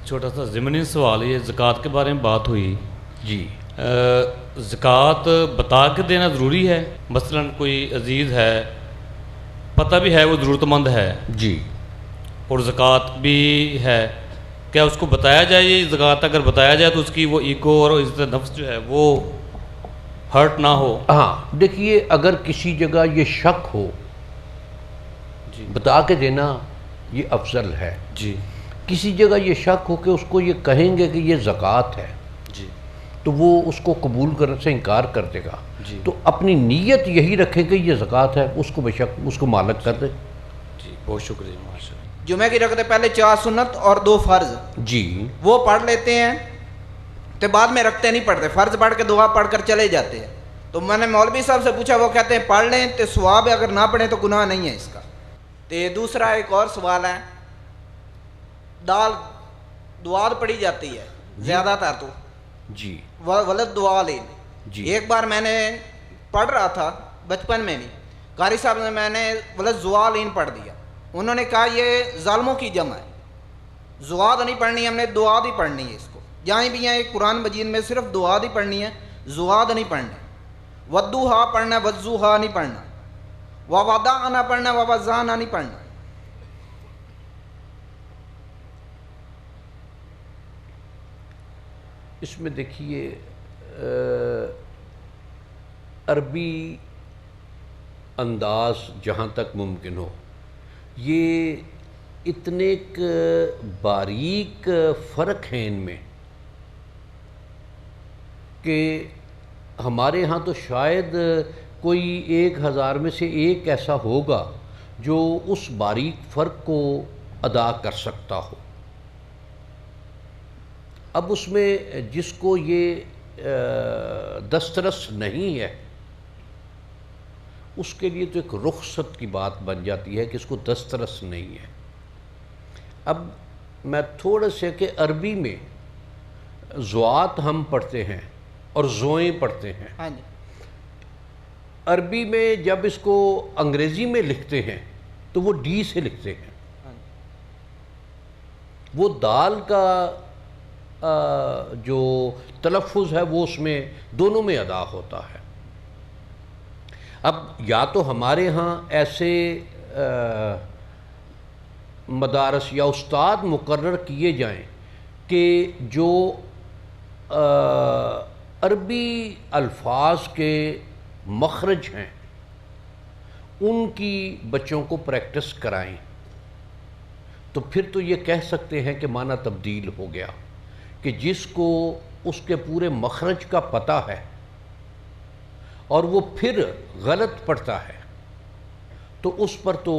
چھوٹا سا ضمنی سوال، یہ زکوٰۃ کے بارے میں بات ہوئی جی، زکوٰۃ بتا کے دینا ضروری ہے؟ مثلا کوئی عزیز ہے، پتہ بھی ہے وہ ضرورت مند ہے جی، اور زکوٰۃ بھی ہے، کیا اس کو بتایا جائے؟ یہ زکوٰۃ اگر بتایا جائے تو اس کی وہ ایگو اور عزت نفس جو ہے وہ ہرٹ نہ ہو؟ ہاں دیکھیے، اگر کسی جگہ یہ شک ہو جی بتا کے دینا یہ افضل ہے. جی کسی جگہ یہ شک ہو کہ اس کو یہ کہیں گے کہ یہ زکوٰۃ ہے جی تو وہ اس کو قبول کرنے سے انکار کر دے گا. جی تو اپنی نیت یہی رکھے کہ یہ زکوٰۃ ہے، اس کو بے شک اس کو مالک کر دے. جی بہت شکریہ، ماشاء اللہ. جمعہ کی رکھتے پہلے 4 سنت اور 2 فرض جی، وہ پڑھ لیتے ہیں تو بعد میں رکھتے نہیں پڑھتے، فرض پڑھ کے دعا پڑھ کر چلے جاتے ہیں. تو میں نے مولوی صاحب سے پوچھا، وہ کہتے ہیں پڑھ لیں تو ثواب ہے، اگر نہ پڑھیں تو گناہ نہیں ہے اس کا. تو دوسرا ایک اور سوال ہے، دال دعا پڑھی جاتی ہے زیادہ تر تو جی، ولد دعا لین. جی، ایک بار میں نے پڑھ رہا تھا بچپن میں بھی، قاری صاحب نے میں نے ولد زوالین پڑھ دیا. انہوں نے کہا یہ ظالموں کی جمع ہے، زواد نہیں پڑھنی، ہم نے دعاد ہی پڑھنی ہے. اس کو جہاں بھی ہیں قرآن مجید میں صرف دعاد ہی پڑھنی ہے، زواد نہیں پڑھنا. ودوہا پڑھنا، وضوہا نہیں پڑھنا، ووضعنا پڑھنا، ووضعنا نہیں پڑھنا. اس میں دیکھیے عربی انداز جہاں تک ممکن ہو، یہ اتنے باریک فرق ہیں ان میں کہ ہمارے ہاں تو شاید کوئی 1000 میں سے ایک ایسا ہوگا جو اس باریک فرق کو ادا کر سکتا ہو. اب اس میں جس کو یہ دسترس نہیں ہے اس کے لیے تو ایک رخصت کی بات بن جاتی ہے کہ اس کو دسترس نہیں ہے. اب میں تھوڑے سے کہ عربی میں زوات ہم پڑھتے ہیں اور زوئیں پڑھتے ہیں. ہاں جی، عربی میں جب اس کو انگریزی میں لکھتے ہیں تو وہ ڈی سے لکھتے ہیں. وہ دال کا جو تلفظ ہے وہ اس میں دونوں میں ادا ہوتا ہے. اب یا تو ہمارے ہاں ایسے مدارس یا استاد مقرر کیے جائیں کہ جو عربی الفاظ کے مخرج ہیں ان کی بچوں کو پریکٹس کرائیں، تو پھر تو یہ کہہ سکتے ہیں کہ معنی تبدیل ہو گیا کہ جس کو اس کے پورے مخرج کا پتہ ہے اور وہ پھر غلط پڑھتا ہے تو اس پر تو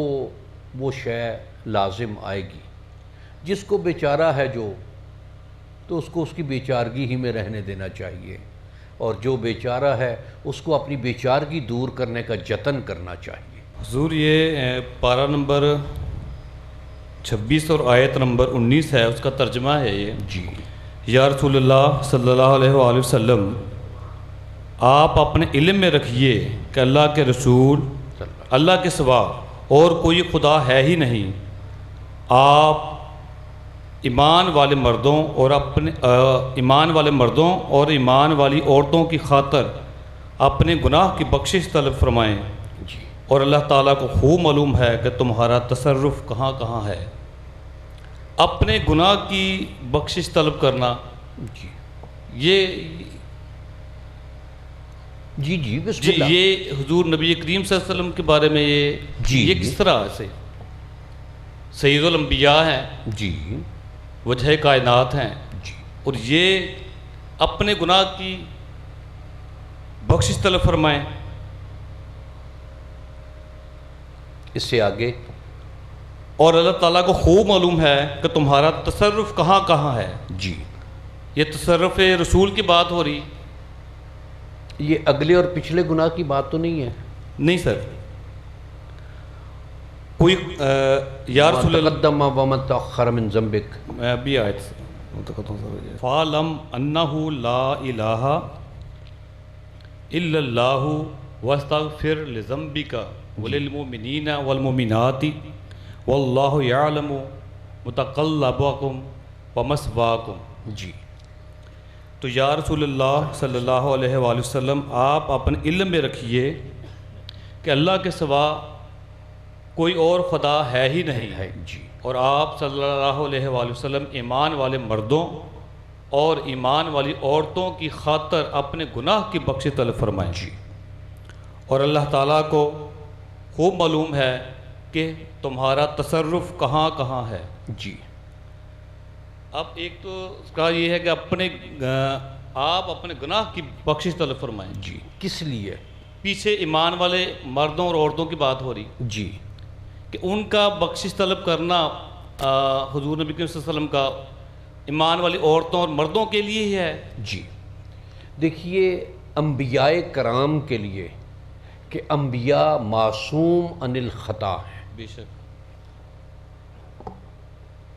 وہ شے لازم آئے گی. جس کو بیچارہ ہے جو، تو اس کو اس کی بیچارگی ہی میں رہنے دینا چاہیے، اور جو بیچارہ ہے اس کو اپنی بیچارگی دور کرنے کا جتن کرنا چاہیے. حضور یہ پارہ نمبر 26 اور آیت نمبر 19 ہے، اس کا ترجمہ ہے یہ. جی، یا رسول اللہ صلی اللہ علیہ وآلہ وسلم، آپ اپنے علم میں رکھیے کہ اللہ کے رسول اللہ کے سوا اور کوئی خدا ہے ہی نہیں. آپ ایمان والے مردوں اور ایمان والی عورتوں کی خاطر اپنے گناہ کی بخشش طلب فرمائیں، جی، اور اللہ تعالیٰ کو خوب معلوم ہے کہ تمہارا تصرف کہاں کہاں ہے. اپنے گناہ کی بخشش طلب کرنا، جی، یہ جی، بسم اللہ. یہ حضور نبی کریم صلی اللہ علیہ وسلم کے بارے میں یہ کس طرح سے سید الانبیاء ہیں، جی، وجہ کائنات ہیں، جی، اور یہ اپنے گناہ کی بخشش طلب فرمائیں؟ اس سے آگے اور اللہ تعالیٰ کو خوب معلوم ہے کہ تمہارا تصرف کہاں کہاں ہے. جی، یہ تصرف رسول کی بات ہو رہی؟ یہ اگلے اور پچھلے گناہ کی بات تو نہیں ہے. نہیں سر، کوئی یا رسول اللہ، تقدم ومن تأخر من ذنبک. میں ابھی آیت فَعْلَمْ أَنَّهُ لَا إِلَٰهَ إِلَّا اللَّهُ وَاسْتَغْفِرْ لِذَنبِكَ وَلِلْمُؤْمِنِينَ وَالْمُؤْمِنَاتِ وَاللَّهُ يَعْلَمُ مُتَقَلَّبَكُمْ ومثواکم۔ جی تو یا رسول اللہ صلی اللہ علیہ وآلہ وسلم، آپ اپنے علم میں رکھیے کہ اللہ کے سوا کوئی اور خدا ہے ہی نہیں ہے جی اور آپ صلی اللہ علیہ وآلہ وسلم ایمان والے مردوں اور ایمان والی عورتوں کی خاطر اپنے گناہ کی بخشش طلب فرمائیں جی اور اللہ تعالیٰ کو خوب معلوم ہے کہ تمہارا تصرف کہاں کہاں ہے۔ جی اب ایک تو اس کا یہ ہے کہ آپ اپنے گناہ کی بخشش طلب فرمائیں۔ جی کس لیے؟ پیچھے ایمان والے مردوں اور عورتوں کی بات ہو رہی جی کہ ان کا بخشش طلب کرنا حضور نبی کریم صلی اللہ علیہ وسلم کا ایمان والی عورتوں اور مردوں کے لیے ہی ہے۔ جی دیکھیے، انبیاء کرام کے لیے کہ انبیاء معصوم عن الخطا ہیں۔ بے شک۔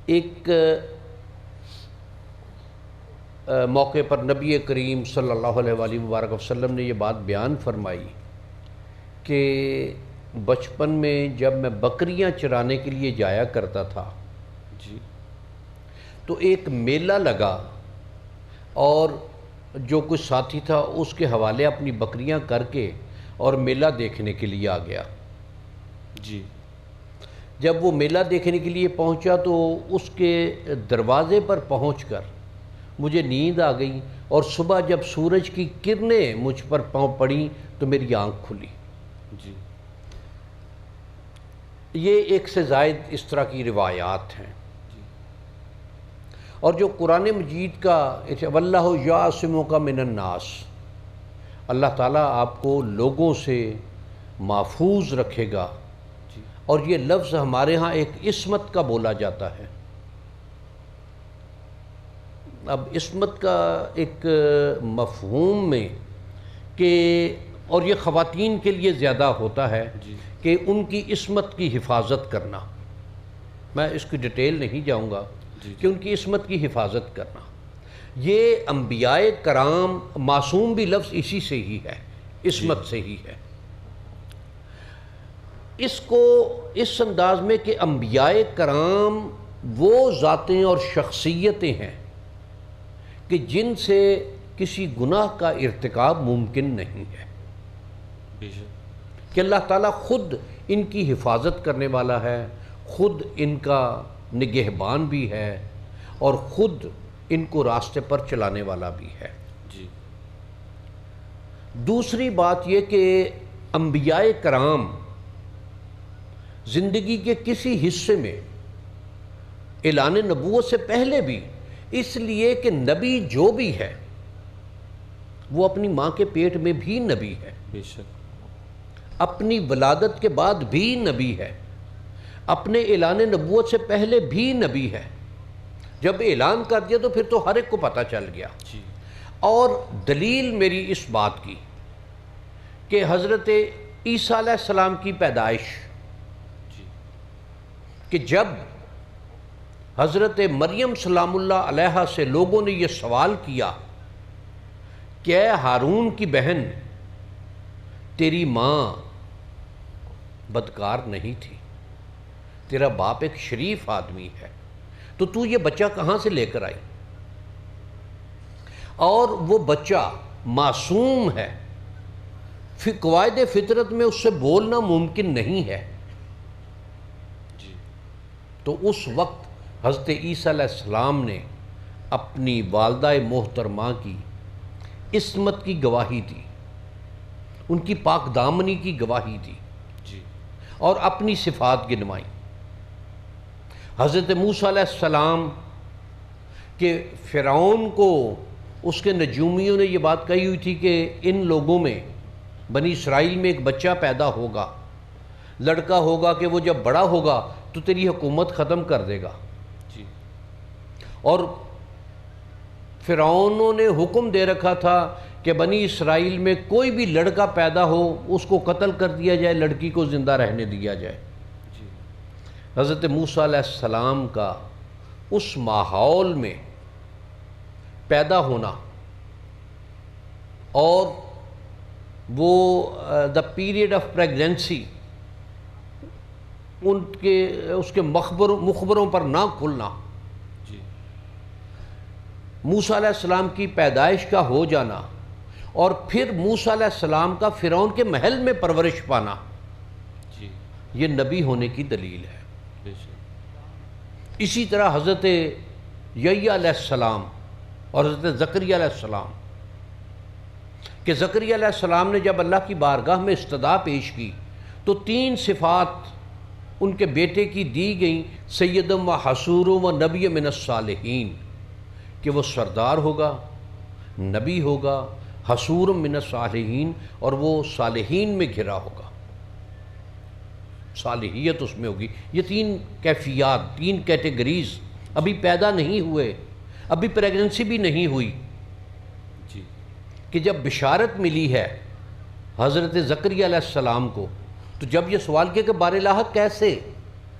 ایک موقع پر نبی کریم صلی اللہ علیہ وآلہ مبارک وسلم نے یہ بات بیان فرمائی کہ بچپن میں جب میں بکریاں چرانے کے لیے جایا کرتا تھا جی تو ایک میلہ لگا اور جو کچھ ساتھی تھا اس کے حوالے اپنی بکریاں کر کے اور میلہ دیکھنے کے لیے آ گیا۔ جی جب وہ میلہ دیکھنے کے لیے پہنچا تو اس کے دروازے پر پہنچ کر مجھے نیند آ گئی اور صبح جب سورج کی کرنیں مجھ پر پڑیں تو میری آنکھ کھلی۔ جی یہ ایک سے زائد اس طرح کی روایات ہیں۔ اور جو قرآن مجید کا واللہ یعصمک من الناس، اللہ تعالیٰ آپ کو لوگوں سے محفوظ رکھے گا، اور یہ لفظ ہمارے ہاں ایک عصمت کا بولا جاتا ہے۔ اب عصمت کا ایک مفہوم میں کہ اور یہ خواتین کے لیے زیادہ ہوتا ہے کہ ان کی عصمت کی حفاظت کرنا، میں اس کی ڈیٹیل نہیں جاؤں گا کہ ان کی عصمت کی حفاظت کرنا، یہ انبیاء کرام، معصوم بھی لفظ اسی سے ہی ہے، عصمت سے ہی ہے۔ اس کو اس انداز میں کہ انبیاء کرام وہ ذاتیں اور شخصیتیں ہیں کہ جن سے کسی گناہ کا ارتکاب ممکن نہیں ہے، بے شک۔ کہ اللہ تعالیٰ خود ان کی حفاظت کرنے والا ہے، خود ان کا نگہبان بھی ہے اور خود ان کو راستے پر چلانے والا بھی ہے۔ جی دوسری بات یہ کہ انبیاء کرام زندگی کے کسی حصے میں اعلان نبوت سے پہلے بھی، اس لیے کہ نبی جو بھی ہے وہ اپنی ماں کے پیٹ میں بھی نبی ہے، بے شک، اپنی ولادت کے بعد بھی نبی ہے، اپنے اعلان نبوت سے پہلے بھی نبی ہے۔ جب اعلان کر دیا تو پھر تو ہر ایک کو پتہ چل گیا۔ جی اور دلیل میری اس بات کی کہ حضرت عیسیٰ علیہ السلام کی پیدائش، جی کہ جب حضرت مریم سلام اللہ علیہا سے لوگوں نے یہ سوال کیا کہ اے ہارون کی بہن، تیری ماں بدکار نہیں تھی، تیرا باپ ایک شریف آدمی ہے، تو یہ بچہ کہاں سے لے کر آئی؟ اور وہ بچہ معصوم ہے، قواعد فطرت میں اس سے بولنا ممکن نہیں ہے۔ جی تو اس وقت حضرت عیسیٰ علیہ السلام نے اپنی والدہ محترمہ کی عصمت کی گواہی دی، ان کی پاک دامنی کی گواہی دی جی اور اپنی صفات گنوائی۔ حضرت موسیٰ علیہ السلام کہ فرعون کو اس کے نجومیوں نے یہ بات کہی ہوئی تھی کہ ان لوگوں میں، بنی اسرائیل میں ایک بچہ پیدا ہوگا، لڑکا ہوگا کہ وہ جب بڑا ہوگا تو تیری حکومت ختم کر دے گا، جی اور فرعونوں نے حکم دے رکھا تھا کہ بنی اسرائیل میں کوئی بھی لڑکا پیدا ہو اس کو قتل کر دیا جائے، لڑکی کو زندہ رہنے دیا جائے۔ جی حضرت موسیٰ علیہ السلام کا اس ماحول میں پیدا ہونا اور وہ دا پیریڈ آف پریگنینسی اس کے مخبروں پر نہ کھلنا، جی موسیٰ علیہ السلام کی پیدائش کا ہو جانا اور پھر موسیٰ علیہ السلام کا فرعون کے محل میں پرورش پانا، جی یہ نبی ہونے کی دلیل ہے۔ بے شک اسی طرح حضرت یحییٰ علیہ السلام اور حضرت زکریا علیہ السلام، کہ زکریا علیہ السلام نے جب اللہ کی بارگاہ میں استدعا پیش کی تو 3 صفات ان کے بیٹے کی دی گئیں، سیدم و حصورم و نبی من الصالحین، کہ وہ سردار ہوگا، نبی ہوگا، حصورم من الصالحین، اور وہ صالحین میں گھرا ہوگا، صالحیت اس میں ہوگی۔ یہ 3 کیفیات، 3 کیٹیگریز، ابھی پیدا نہیں ہوئے، ابھی پریگننسی بھی نہیں ہوئی، جی کہ جب بشارت ملی ہے حضرت زکریا علیہ السلام کو، تو جب یہ سوال کیا کہ بار لاحق کیسے،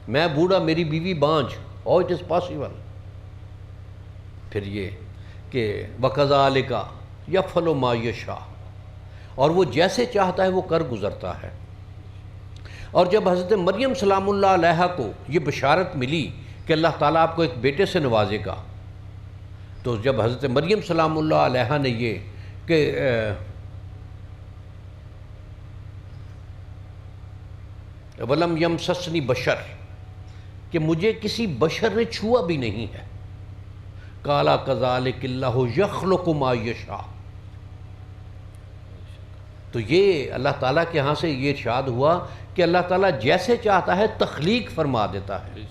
میں بوڑھا، میری بیوی بانجھ، اور اٹ از پاسبل، پھر یہ کہ وَكَذَلِكَ يَفْعَلُ مَا يَشَاءُ، اور وہ جیسے چاہتا ہے وہ کر گزرتا ہے۔ اور جب حضرت مریم سلام اللہ علیہا کو یہ بشارت ملی کہ اللہ تعالیٰ آپ کو ایک بیٹے سے نوازے گا، تو جب حضرت مریم سلام اللہ علیہا نے یہ کہ وَلَمْ يَمْسَسْنِي بَشَرٌ، کہ مجھے کسی بشر نے چھوا بھی نہیں ہے، قَالَ كَذَلِكَ اللَّهُ يَخْلُقُ مَا يَشَاءُ، تو یہ اللہ تعالیٰ کے ہاں سے یہ ارشاد ہوا کہ اللہ تعالیٰ جیسے چاہتا ہے تخلیق فرما دیتا ہے۔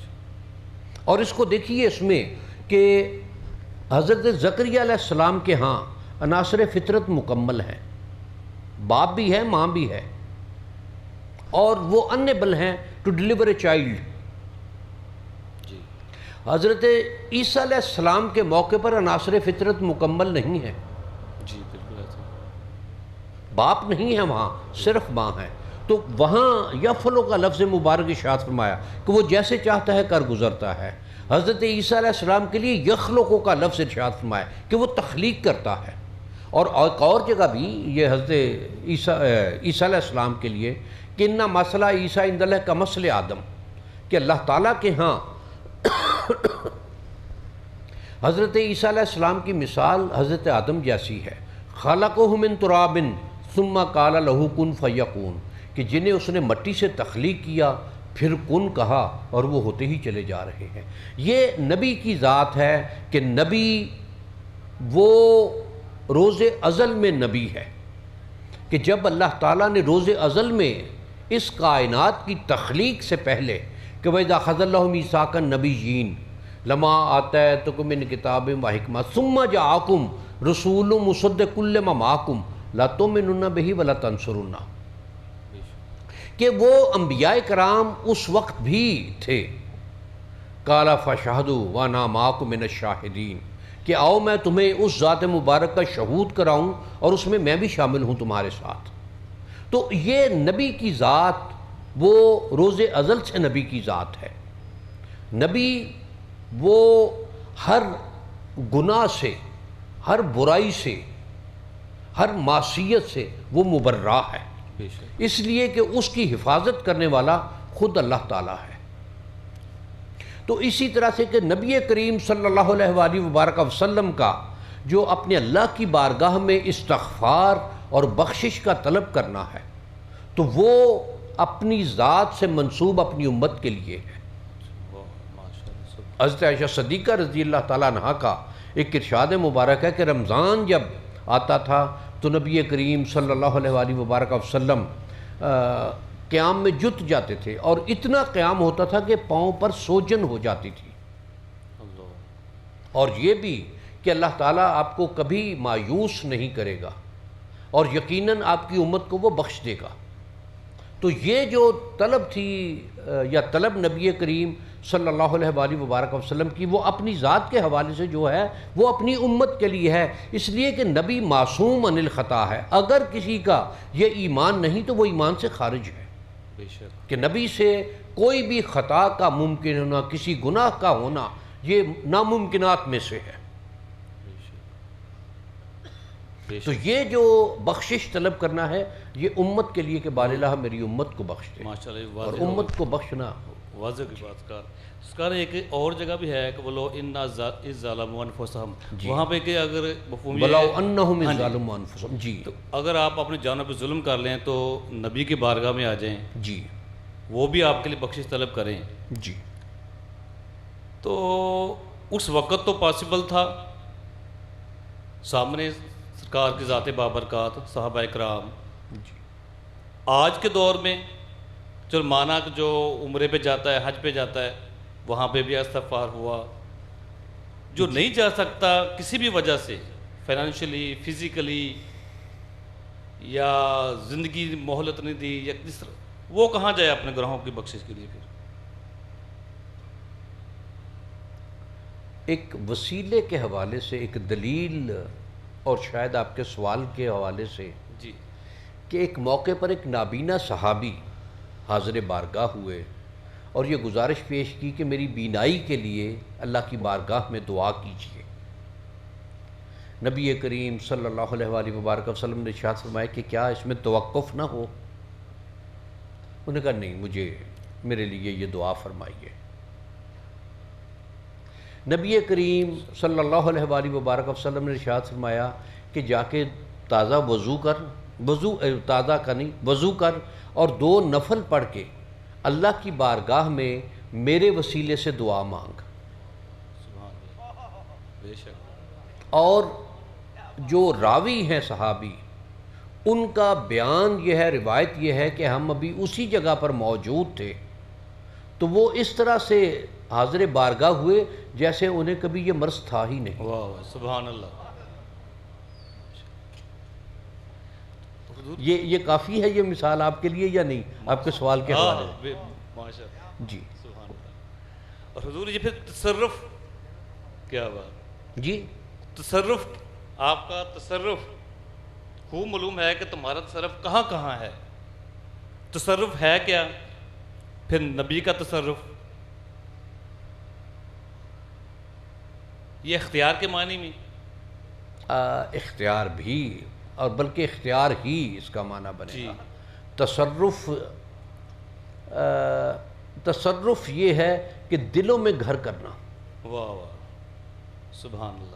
اور اس کو دیکھیے اس میں کہ حضرت زکریا علیہ السلام کے ہاں عناصر فطرت مکمل ہیں، باپ بھی ہے، ماں بھی ہے، اور وہ انیبل ہیں ٹو ڈیلیور اے چائلڈ۔ جی حضرت عیسیٰ علیہ السلام کے موقع پر عناصر فطرت مکمل نہیں ہے، جی بالکل ایسا، باپ نہیں ہے وہاں، صرف ماں ہے، تو وہاں یفعلو کا لفظ مبارک ارشاد فرمایا کہ وہ جیسے چاہتا ہے کر گزرتا ہے۔ حضرت عیسیٰ علیہ السلام کے لیے یخلقو کا لفظ ارشاد فرمایا کہ وہ تخلیق کرتا ہے۔ اور ایک اور جگہ بھی یہ حضرت عیسیٰ علیہ السلام کے لیے کہ اِنَّ مَثَلَ عیسیٰ عِندَ اللہِ کَمَثَلِ آدم، کہ اللہ تعالیٰ کے ہاں حضرت عیسیٰ علیہ السلام کی مثال حضرت آدم جیسی ہے، خَلَقَهُ مِن تُرَابٍ ثُمَّ قَالَ لَهُ كُن فَيَكُونُ، کہ جنہیں اس نے مٹی سے تخلیق کیا، پھر کن کہا، اور وہ ہوتے ہی چلے جا رہے ہیں۔ یہ نبی کی ذات ہے کہ نبی وہ روز ازل میں نبی ہے، کہ جب اللہ تعالیٰ نے روز ازل میں اس کائنات کی تخلیق سے پہلے کہ وَإِذَا أَخَذَ اللَّهُ مِيثَاقَ النَّبِيِّينَ لَمَا آتَيْتُكُم مِّن كِتَابٍ وَحِكْمَةٍ ثُمَّ جَاءَكُمْ رَسُولٌ مُصَدِّقٌ لِّمَا مَعَكُمْ لَتُؤْمِنُنَّ بِهِ وَلَتَنصُرُنَّهُ، کہ وہ انبیاء کرام اس وقت بھی تھے، قَالَ فَاشْهَدُوا وَأَنَا مَعَكُم مِّنَ الشَّاهِدِينَ، کہ آؤ میں تمہیں اس ذات مبارک کا شہود کراؤں اور اس میں بھی شامل ہوں تمہارے ساتھ۔ تو یہ نبی کی ذات وہ روز ازل سے نبی کی ذات ہے۔ نبی وہ ہر گناہ سے، ہر برائی سے، ہر معصیت سے وہ مبرہ ہے، بے شک اس لیے کہ اس کی حفاظت کرنے والا خود اللہ تعالیٰ ہے۔ تو اسی طرح سے کہ نبی کریم صلی اللہ علیہ وآلہ وبارک وسلم کا جو اپنے اللہ کی بارگاہ میں استغفار اور بخشش کا طلب کرنا ہے، تو وہ اپنی ذات سے منسوب اپنی امت کے لیے ہے۔ حضرت عائشہ صدیقہ رضی اللہ تعالیٰ عنہا کا ایک ارشاد مبارک ہے کہ رمضان جب آتا تھا تو نبی کریم صلی اللہ علیہ وآلہ وبارک وسلم قیام میں جت جاتے تھے، اور اتنا قیام ہوتا تھا کہ پاؤں پر سوجن ہو جاتی تھی، اور یہ بھی کہ اللہ تعالیٰ آپ کو کبھی مایوس نہیں کرے گا اور یقیناً آپ کی امت کو وہ بخش دے گا۔ تو یہ جو طلب تھی یا طلب نبی کریم صلی اللہ علیہ وآلہ وبارک وسلم کی، وہ اپنی ذات کے حوالے سے جو ہے وہ اپنی امت کے لیے ہے، اس لیے کہ نبی معصوم عن الخطا ہے۔ اگر کسی کا یہ ایمان نہیں تو وہ ایمان سے خارج ہے، بے شک کہ نبی سے کوئی بھی خطا کا ممکن ہونا، کسی گناہ کا ہونا، یہ ناممکنات میں سے ہے۔ تو یہ جو بخشش طلب کرنا ہے یہ امت کے لیے کہ بار الہ میری امت کو بخش دے، ماشاء اللہ اور واضح امت کو بخشنا واضح کی بات کا اس کا ایک اور جگہ بھی ہے کہ بولو ان ظالموا انفسہم، وہاں پہ کہ اگر مفہوم یہ بلاؤ ہے انہم ظالموا انفسہم، جی تو اگر آپ اپنے جانوں پہ ظلم کر لیں تو نبی کی بارگاہ میں آ جائیں، جی وہ بھی آپ کے لیے بخشش طلب کریں، جی تو اس وقت تو پاسبل تھا، سامنے سرکار کی ذات بابرکات صحابہ کرام۔ آج کے دور میں چل مانا کہ جو عمرے پہ جاتا ہے، حج پہ جاتا ہے، وہاں پہ بھی استغفار ہوا، جو نہیں جا سکتا کسی بھی وجہ سے، فائنینشلی، فزیکلی، یا زندگی مہلت نہیں دی یا کس طرح، وہ کہاں جائے اپنے گناہوں کی بخشش کے لیے؟ پھر ایک وسیلے کے حوالے سے ایک دلیل، اور شاید آپ کے سوال کے حوالے سے، جی کہ ایک موقع پر ایک نابینا صحابی حاضر بارگاہ ہوئے اور یہ گزارش پیش کی کہ میری بینائی کے لیے اللہ کی بارگاہ میں دعا کیجیے۔ نبی کریم صلی اللہ علیہ وآلہ وبارک وسلم نے ارشاد فرمایا کہ کیا اس میں توقف نہ ہو؟ انہوں نے کہا نہیں، میرے لیے یہ دعا فرمائیے۔ نبی کریم صلی اللہ علیہ وآلہ وبارک وسلم نے ارشاد فرمایا کہ جا کے تازہ وضو کر اور 2 نفل پڑھ کے اللہ کی بارگاہ میں میرے وسیلے سے دعا مانگ۔ سبحان اللہ، بے شک۔ اور جو راوی ہیں صحابی، ان کا بیان یہ ہے، روایت یہ ہے کہ ہم ابھی اسی جگہ پر موجود تھے، تو وہ اس طرح سے حاضر بارگاہ ہوئے جیسے انہیں کبھی یہ مرض تھا ہی نہیں۔ واہ واہ، سبحان اللہ۔ یہ کافی ہے یہ مثال آپ کے لیے یا نہیں، آپ کے سوال کے حوالے سے؟ ماشاء اللہ، جی سبحان اللہ۔ اور حضور یہ پھر تصرف، کیا بات، جی تصرف، آپ کا تصرف خوب معلوم ہے کہ تمہارا تصرف کہاں کہاں ہے، تصرف ہے کیا؟ پھر نبی کا تصرف، یہ اختیار کے معنی میں، اختیار بھی، اور بلکہ اختیار ہی اس کا معنی بنے جی گا۔ تصرف یہ ہے کہ دلوں میں گھر کرنا۔ واہ واہ، سبحان اللہ،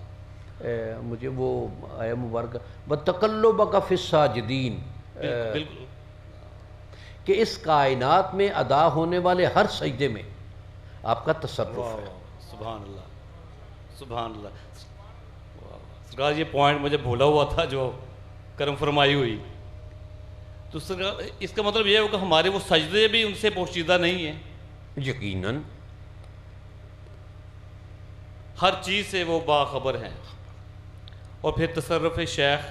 مجھے وہ آیا مبارکہ بَتَقَلُّبَكَ فِي السَّاجِدِينَ، بالکل، کہ اس کائنات میں ادا ہونے والے ہر سجدے میں آپ کا تصرف واہ ہے۔ واہ، سبحان اللہ، سبحان اللہ۔ واہ واہ، سرکار یہ پوائنٹ مجھے بھولا ہوا تھا جو کرم فرمائی ہوئی، تو سرکار اس کا مطلب یہ ہے کہ ہمارے وہ سجدے بھی ان سے پوشیدہ نہیں ہیں، یقیناً ہر چیز سے وہ باخبر ہیں۔ اور پھر تصرف شیخ،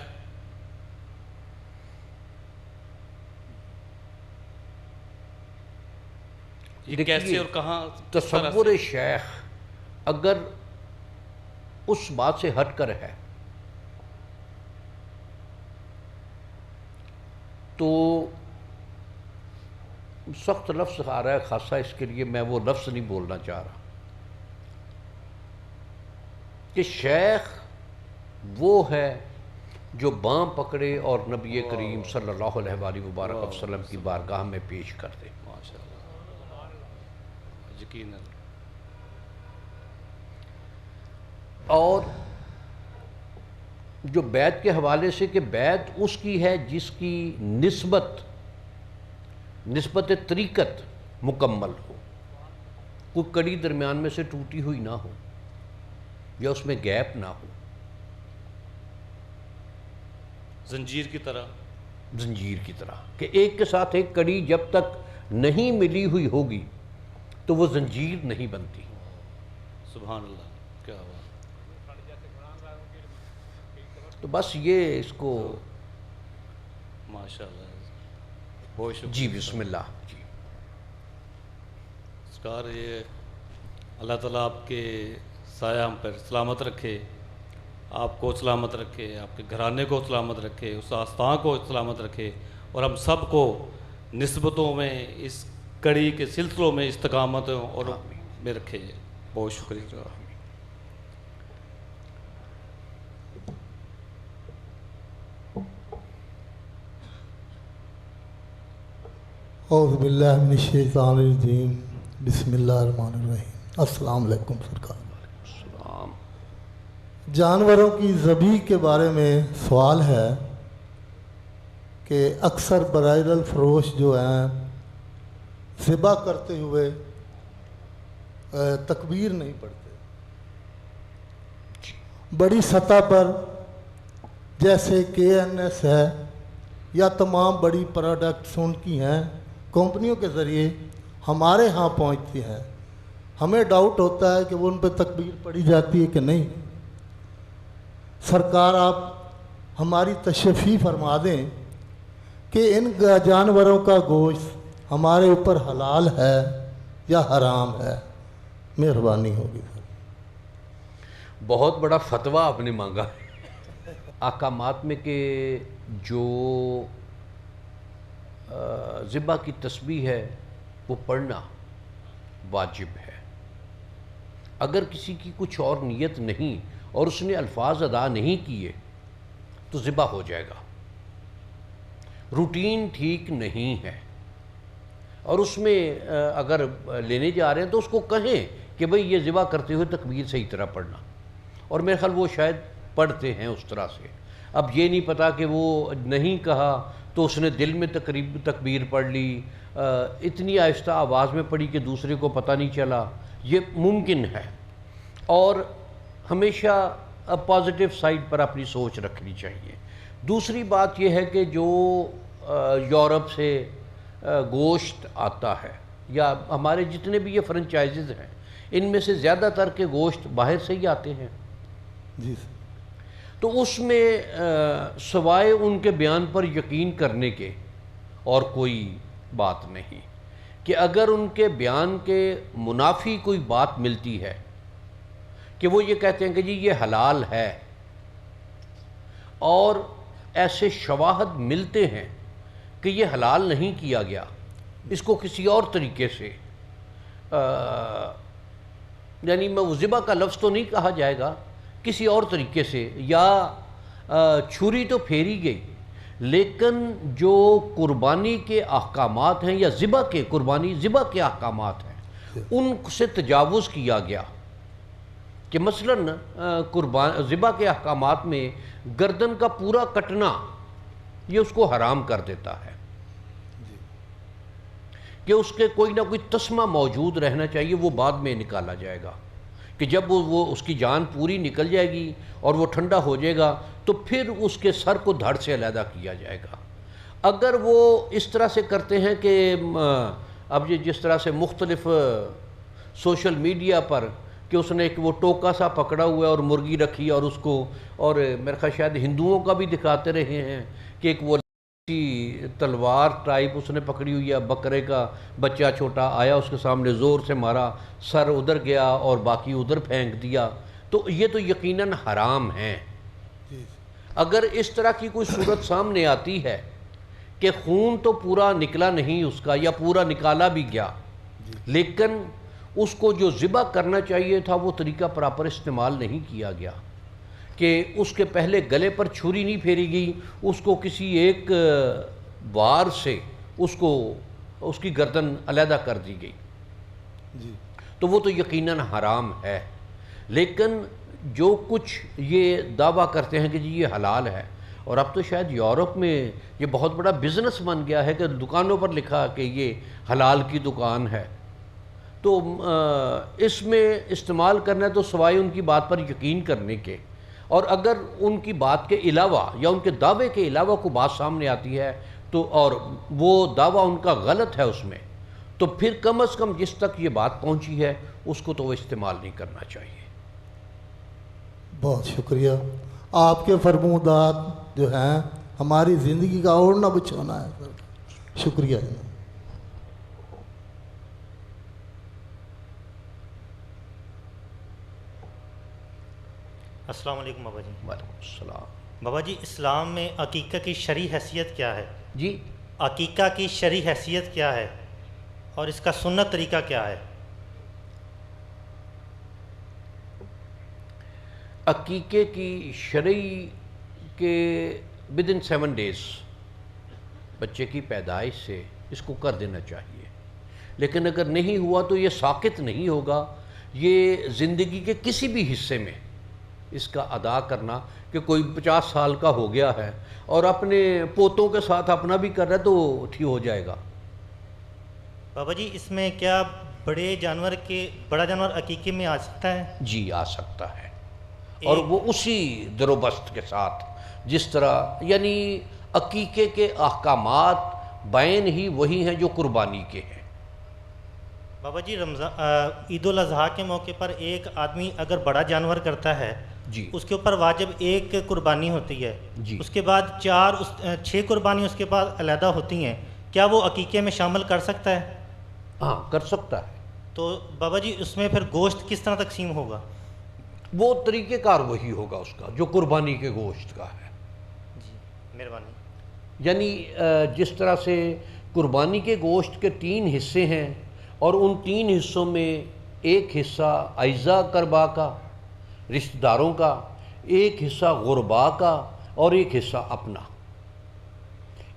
یہ کیسے اور کہاں، کس طرح سے؟ تصور شیخ اگر اس بات سے ہٹ کر ہے تو سخت لفظ آ رہا ہے خاصا، اس کے لیے میں وہ لفظ نہیں بولنا چاہ رہا، کہ شیخ وہ ہے جو باں پکڑے اور نبی کریم صلی اللہ علیہ وآلہ وبارک وسلم کی بارگاہ میں پیش کر دے۔ ماشاء اللہ، یقیناً، اور جو بیعت کے حوالے سے کہ بیعت اس کی ہے جس کی نسبت طریقت مکمل ہو، کوئی کڑی درمیان میں سے ٹوٹی ہوئی نہ ہو یا اس میں گیپ نہ ہو، زنجیر کی طرح، زنجیر کی طرح، کہ ایک کے ساتھ ایک کڑی جب تک نہیں ملی ہوئی ہوگی تو وہ زنجیر نہیں بنتی۔ سبحان اللہ، کیا بات، تو بس یہ اس کو، ماشاء اللہ، بہت شکریہ جی بسم اللہ۔ جی سرکار، یہ اللہ تعالیٰ آپ کے سایہ ہم پر سلامت رکھے، آپ کو سلامت رکھے، آپ کے گھرانے کو سلامت رکھے، اس آستان کو سلامت رکھے، اور ہم سب کو نسبتوں میں، اس کڑی کے سلسلوں میں استقامت اور میں رکھے۔ بہت شکریہ۔ اعوذ باللہ من الشیطان الرجیم، بسم اللہ الرحمن الرحیم۔ السلام علیکم سرکار۔ السلام۔ جانوروں کی ذبح کے بارے میں سوال ہے کہ اکثر برائر الفروش جو ہیں ذبح کرتے ہوئے تکبیر نہیں پڑھتے، بڑی سطح پر جیسے KNS ہے یا تمام بڑی پروڈکٹس ان کی ہیں کمپنیوں کے ذریعے ہمارے ہاں پہنچتی ہیں، ہمیں ڈاؤٹ ہوتا ہے کہ وہ ان پہ تکبیر پڑھی جاتی ہے کہ نہیں۔ سرکار آپ ہماری تشفی فرما دیں کہ ان جانوروں کا گوشت ہمارے اوپر حلال ہے یا حرام ہے، مہربانی ہوگی۔ بہت بڑا فتویٰ آپ نے مانگا احکامات میں کہ جو ذبح کی تسبیح ہے وہ پڑھنا واجب ہے۔ اگر کسی کی کچھ اور نیت نہیں اور اس نے الفاظ ادا نہیں کیے تو ذبح ہو جائے گا، روٹین ٹھیک نہیں ہے، اور اس میں اگر لینے جا رہے ہیں تو اس کو کہیں کہ بھئی یہ ذبح کرتے ہوئے تکبیر صحیح طرح پڑھنا، اور میرے خیال وہ شاید پڑھتے ہیں اس طرح سے۔ اب یہ نہیں پتا کہ وہ نہیں کہا تو اس نے دل میں تکبیر پڑھ لی، اتنی آہستہ آواز میں پڑھی کہ دوسرے کو پتہ نہیں چلا، یہ ممکن ہے۔ اور ہمیشہ پازیٹیو سائڈ پر اپنی سوچ رکھنی چاہیے۔ دوسری بات یہ ہے کہ جو یورپ سے گوشت آتا ہے یا ہمارے جتنے بھی یہ فرنچائزز ہیں ان میں سے زیادہ تر کے گوشت باہر سے ہی آتے ہیں، جی تو اس میں سوائے ان کے بیان پر یقین کرنے کے اور کوئی بات نہیں، کہ اگر ان کے بیان کے منافی کوئی بات ملتی ہے کہ وہ یہ کہتے ہیں کہ جی یہ حلال ہے، اور ایسے شواہد ملتے ہیں کہ یہ حلال نہیں کیا گیا، اس کو کسی اور طریقے سے یعنی میں وہ ذبح کا لفظ تو نہیں کہا جائے گا، کسی اور طریقے سے، یا چھری تو پھیری گئی لیکن جو قربانی کے احکامات ہیں یا ذبح کے احکامات ہیں ان سے تجاوز کیا گیا، کہ مثلاً ذبح کے احکامات میں گردن کا پورا کٹنا یہ اس کو حرام کر دیتا ہے، کہ اس کے کوئی نہ کوئی تسمہ موجود رہنا چاہیے، وہ بعد میں نکالا جائے گا، کہ جب وہ اس کی جان پوری نکل جائے گی اور وہ ٹھنڈا ہو جائے گا تو پھر اس کے سر کو دھڑ سے علیحدہ کیا جائے گا۔ اگر وہ اس طرح سے کرتے ہیں کہ اب یہ جس طرح سے مختلف سوشل میڈیا پر کہ اس نے ایک وہ ٹوکا سا پکڑا ہوا ہے اور مرغی رکھی اور اس کو، اور میرے خیال شاید ہندوؤں کا بھی دکھاتے رہے ہیں کہ ایک وہ تلوار ٹائپ اس نے پکڑی ہوئی ہے، بکرے کا بچہ چھوٹا آیا اس کے سامنے زور سے مارا، سر ادھر گیا اور باقی ادھر پھینک دیا، تو یہ تو یقیناً حرام ہیں۔ اگر اس طرح کی کوئی صورت سامنے آتی ہے کہ خون تو پورا نکلا نہیں اس کا یا پورا نکالا بھی گیا لیکن اس کو جو ذبح کرنا چاہیے تھا وہ طریقہ پراپر استعمال نہیں کیا گیا، کہ اس کے پہلے گلے پر چھری نہیں پھیری گئی، اس کو کسی ایک وار سے اس کی گردن علیحدہ کر دی گئی، تو وہ تو یقیناً حرام ہے۔ لیکن جو کچھ یہ دعویٰ کرتے ہیں کہ جی یہ حلال ہے، اور اب تو شاید یورپ میں یہ بہت بڑا بزنس بن گیا ہے کہ دکانوں پر لکھا کہ یہ حلال کی دکان ہے، تو اس میں استعمال کرنا ہے تو سوائے ان کی بات پر یقین کرنے کے، اور اگر ان کی بات کے علاوہ یا ان کے دعوے کے علاوہ کوئی بات سامنے آتی ہے تو اور وہ دعویٰ ان کا غلط ہے اس میں، تو پھر کم از کم جس تک یہ بات پہنچی ہے اس کو تو وہ استعمال نہیں کرنا چاہیے۔ بہت شکریہ، آپ کے فرمودات جو ہیں ہماری زندگی کا اوڑھنا بچھونا ہے سر، شکریہ جناب۔ السلام علیکم بابا جی۔ وعلیکم السلام۔ بابا جی اسلام میں عقیقہ کی شرعی حیثیت کیا ہے؟ جی عقیقہ کی شرعی حیثیت کیا ہے اور اس کا سنت طریقہ کیا ہے؟ عقیقے کی شرعی کے ودن 7 days بچے کی پیدائش سے اس کو کر دینا چاہیے، لیکن اگر نہیں ہوا تو یہ ساقط نہیں ہوگا، یہ زندگی کے کسی بھی حصے میں اس کا ادا کرنا، کہ کوئی 50 سال کا ہو گیا ہے اور اپنے پوتوں کے ساتھ اپنا بھی کر رہا ہے تو ٹھیک ہو جائے گا۔ بابا جی اس میں کیا بڑا جانور عقیقے میں آ سکتا ہے؟ جی آ سکتا ہے، اور وہ اسی در و بست کے ساتھ، جس طرح یعنی عقیقے کے احکامات بیان ہی وہی ہیں جو قربانی کے ہیں۔ بابا جی عید الاضحیٰ کے موقع پر ایک آدمی اگر بڑا جانور کرتا ہے جی اس کے اوپر واجب ایک قربانی ہوتی ہے، جی اس کے بعد 6 قربانی اس کے بعد علیحدہ ہوتی ہیں، کیا وہ عقیقے میں شامل کر سکتا ہے؟ ہاں کر سکتا ہے۔ تو بابا جی اس میں پھر گوشت کس طرح تقسیم ہوگا؟ وہ طریقہ کار وہی ہوگا اس کا جو قربانی کے گوشت کا ہے۔ جی مہربانی۔ یعنی جس طرح سے قربانی کے گوشت کے 3 حصے ہیں، اور ان 3 حصوں میں ایک حصہ اعزا قربا کا، رشتہ داروں کا، ایک حصہ غربا کا، اور ایک حصہ اپنا،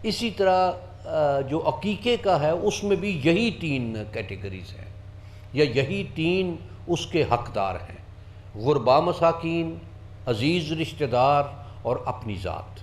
اسی طرح جو عقیقے کا ہے اس میں بھی یہی 3 کیٹیگریز ہیں، یا یہی 3 اس کے حقدار ہیں: غربا مساکین، عزیز رشتہ دار، اور اپنی ذات۔